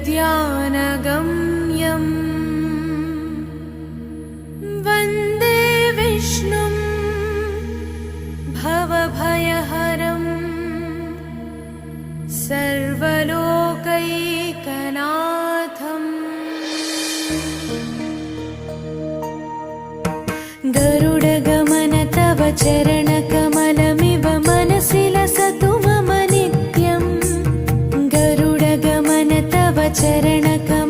ध्यानगम्यम् वन्दे विष्णुं भवभयहरं सर्वलोकैकनाथम्। गरुडगमन तव चरणकमलमिव मनसि लसतु मम नित्यम्। गरुडगमन तव चरणकमलमिव